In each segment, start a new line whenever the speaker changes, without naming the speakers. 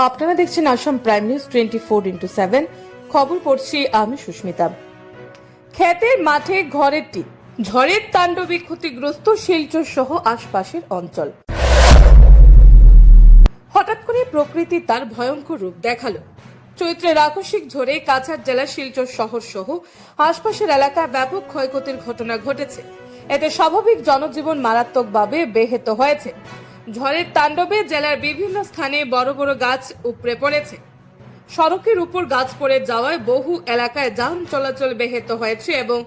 আপনারা দেখছেন Assam prime news 24x7। খবর পড়ছি আমি সুস্মিতা। ক্ষেতের মাঠে ঘরের টিন, ঝড়ের তাণ্ডবে ক্ষতিগ্রস্ত শিলচর সহ আশপাশের অঞ্চল। হঠাৎ করে প্রকৃতি তার ভয়ঙ্কর রূপ দেখালো। চৈত্রের আকস্মিক ঝড়ে কাছাড় জেলার শিলচর শহর সহ আশপাশের এলাকায় ব্যাপক ক্ষয়ক্ষতির ঘটনা ঘটেছে। এতে স্বাভাবিক জনজীবন মারাত্মকভাবে ব্যাহত হয়েছে। ঝড়ের তাণ্ডবে জেলার বিভিন্ন স্থানে বড় বড় গাছ উপড়ে পড়েছে। সড়কের উপর গাছ পড়ে যাওয়ায় বহু এলাকায় যান চলাচল ব্যাহত হয়েছে এবং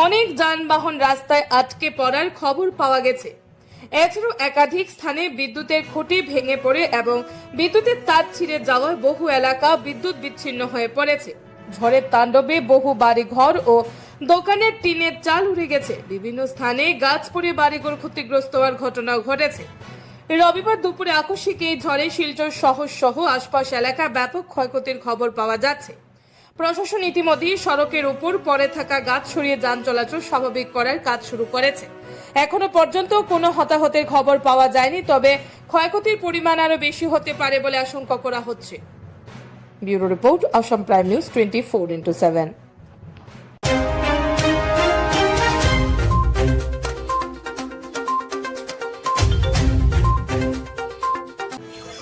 অনেক যানবাহন রাস্তায় আটকে পড়ার খবর পাওয়া গেছে। এছাড়াও একাধিক স্থানে বিদ্যুতের খুঁটি ভেঙে পড়ে এবং বিদ্যুতের তার ছিঁড়ে যাওয়ায় বহু এলাকা বিদ্যুৎ বিচ্ছিন্ন হয়ে পড়েছে। ঝড়ের তাণ্ডবে বহু বাড়িঘর ও দোকানের টিনের চাল উড়ে গেছে। বিভিন্ন স্থানে গাছ পড়ে বাড়িঘর ক্ষতিগ্রস্ত হওয়ার ঘটনাও ঘটেছে। রবিবার দুপুরে আকস্মিক এই ঝড়ে শিলচর শহর সহ আশপাশ এলাকায় ব্যাপক ক্ষয়ক্ষতির খবর পাওয়া যাচ্ছে। প্রশাসন ইতিমধ্যেই সড়কের উপর পড়ে থাকা গাছ সরিয়ে যান চলাচল স্বাভাবিক করার কাজ শুরু করেছে। এখনো পর্যন্ত কোনো হতাহতের খবর পাওয়া যায়নি, তবে ক্ষয়ক্ষতির পরিমাণ আরো বেশি হতে পারে বলে আশঙ্কা করা হচ্ছে। Bureau report, Assam prime news 24x7।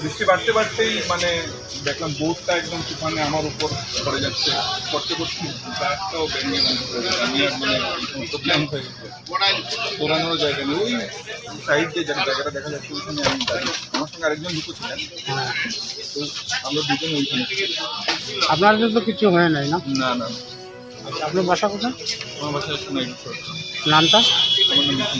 বৃষ্টি বাড়তে বাড়তেই মানে দেখলাম বোটটা একদম তুফানে আমার উপর পড়ে যাচ্ছে, করতে করতে ব্যাগটাও ভেঙে আমি মানে প্রবলেম হয়ে গেছে, তোলানোর জায়গা নেই। ওই সাইড যে জায়গাটা দেখা যাচ্ছে ওইখানে আমি দাঁড়িয়ে, আমার সঙ্গে আরেকজন ঢুকেছিলেন, তো আমরা দুজন ওইখানে।
আপনার তো কিছু হয় নাই না?
না না,
আপনার বাসা কোথায়?
আমার বাসায় শোনাই
নামটা?
আমার নাম